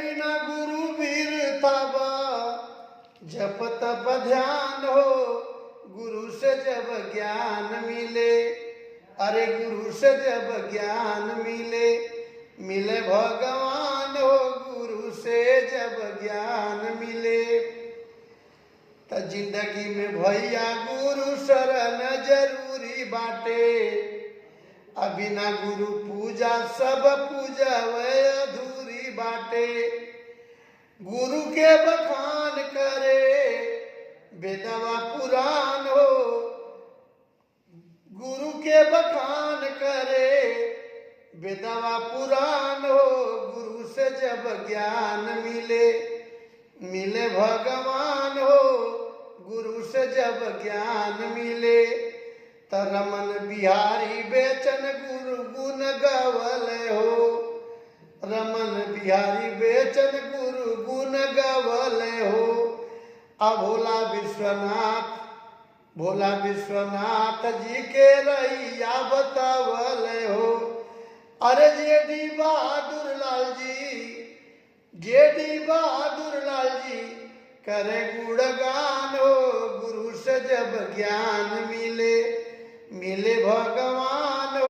बिना गुरु वीरता बा जप तप ध्यान हो, गुरु से जब ज्ञान मिले, अरे गुरु से जब ज्ञान मिले, मिले भगवान हो, गुरु से जब ज्ञान मिले। तो जिंदगी में भैया गुरु शरण जरूरी बाटे, बिना गुरु पूजा सब पूजा वे अधूरी बाटे। गुरु के बखान करे वेदवा पुराण हो, गुरु के बखान करे वेदवा पुराण हो, गुरु से जब ज्ञान मिले, मिले भगवान हो, गुरु से जब ज्ञान मिले। त रमन बिहारी बेचन गुरु गुण गवल हो, रमन बिहारी बेचन गुरु गुण गवल हो। भोला विश्वनाथ, भोला विश्वनाथ जी के रैया बतावल हो। अरे जेडी बहादुर लाल जी, जेडी बहादुर लाल जी करे गुणगान हो, गुरु से जब ज्ञान मिले, मिले भगवान।